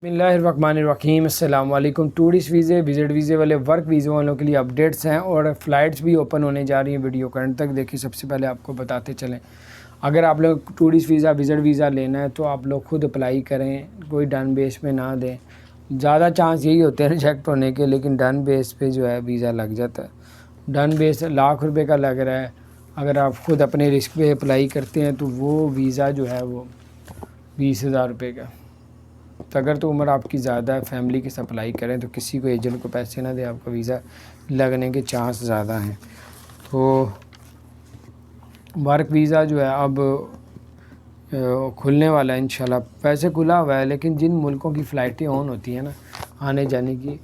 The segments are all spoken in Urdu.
بسم اللہ الرحمن الرحیم۔ السلام علیکم۔ ٹورسٹ ویزے، وزٹ ویزے والے، ورک ویزے والوں کے لیے اپڈیٹس ہیں اور فلائٹس بھی اوپن ہونے جا رہی ہیں۔ ویڈیو کو اینڈ تک دیکھیں۔ سب سے پہلے آپ کو بتاتے چلیں، اگر آپ لوگ ٹورسٹ ویزا، وزٹ ویزا لینا ہے تو آپ لوگ خود اپلائی کریں، کوئی ڈن بیس پہ نہ دیں۔ زیادہ چانس یہی ہوتے ہیں ریجیکٹ ہونے کے، لیکن ڈن بیس پہ جو ہے ویزا لگ جاتا ہے۔ ڈن بیس لاکھ روپے کا لگ رہا ہے، اگر آپ خود اپنے رسک پہ اپلائی کرتے ہیں تو وہ ویزا جو ہے وہ 20,000 روپے کا۔ تو اگر تو عمر آپ کی زیادہ ہے، فیملی کے ساتھ اپلائی کریں تو کسی کو ایجنٹ کو پیسے نہ دیں، آپ کا ویزا لگنے کے چانس زیادہ ہیں۔ تو ورک ویزا جو ہے اب کھلنے والا ہے انشاءاللہ۔ ویسے کھلا ہوا ہے، لیکن جن ملکوں کی فلائٹیں آن ہوتی ہیں نا آنے جانے کی،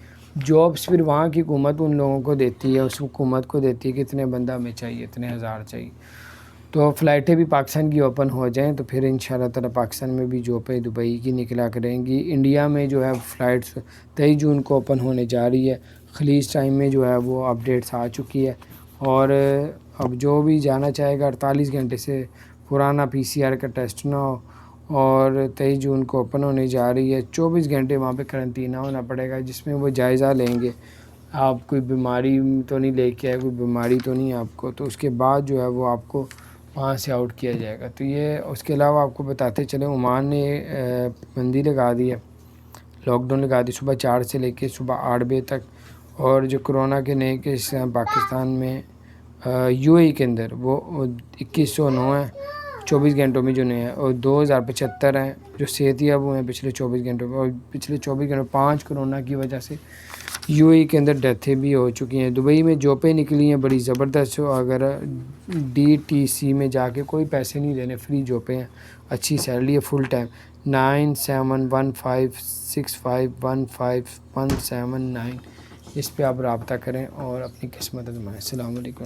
جابس پھر وہاں کی حکومت ان لوگوں کو دیتی ہے، اس حکومت کو دیتی ہے کہ اتنے بندہ ہمیں چاہیے، اتنے ہزار چاہیے۔ تو فلائٹیں بھی پاکستان کی اوپن ہو جائیں تو پھر انشاءاللہ تعالی پاکستان میں بھی جابیں دبئی کی نکلا کریں گی۔ انڈیا میں جو ہے فلائٹس 23 جون کو اوپن ہونے جا رہی ہے۔ خلیج ٹائم میں جو ہے وہ اپڈیٹس آ چکی ہے، اور اب جو بھی جانا چاہے گا 48 گھنٹے سے پرانا PCR کا ٹیسٹ نہ ہو، اور 23 جون کو اوپن ہونے جا رہی ہے۔ 24 گھنٹے وہاں پہ قرنطینہ ہونا پڑے گا، جس میں وہ جائزہ لیں گے آپ کوئی بیماری تو نہیں لے کے آئے، کوئی بیماری تو نہیں آپ کو، تو اس کے بعد جو ہے وہ آپ کو وہاں سے آؤٹ کیا جائے گا۔ تو یہ اس کے علاوہ آپ کو بتاتے چلیں، عمان نے بندی لگا دی ہے، لاک ڈاؤن لگا دی صبح 4 سے لے کے صبح 8 بجے تک۔ اور جو کرونا کے نئے کیس ہیں پاکستان میں UAE کے اندر وہ 2109 ہیں 24 گھنٹوں میں جو نئے ہیں، اور 2075 ہیں جو صحت یاب ہوئے ہیں پچھلے 24 گھنٹوں میں، اور پچھلے 24 گھنٹوں 5 کرونا کی وجہ سے UAE کے اندر ڈیتھیں بھی ہو چکی ہیں۔ دبئی میں جابیں نکلی ہیں بڑی زبردست، اگر DTC میں جا کے کوئی پیسے نہیں دینے، فری جابیں ہیں، اچھی سیلری ہے، فل ٹائم۔ 9715651579 اس پہ آپ رابطہ کریں اور اپنی قسمت آزمائیں۔ السلام علیکم۔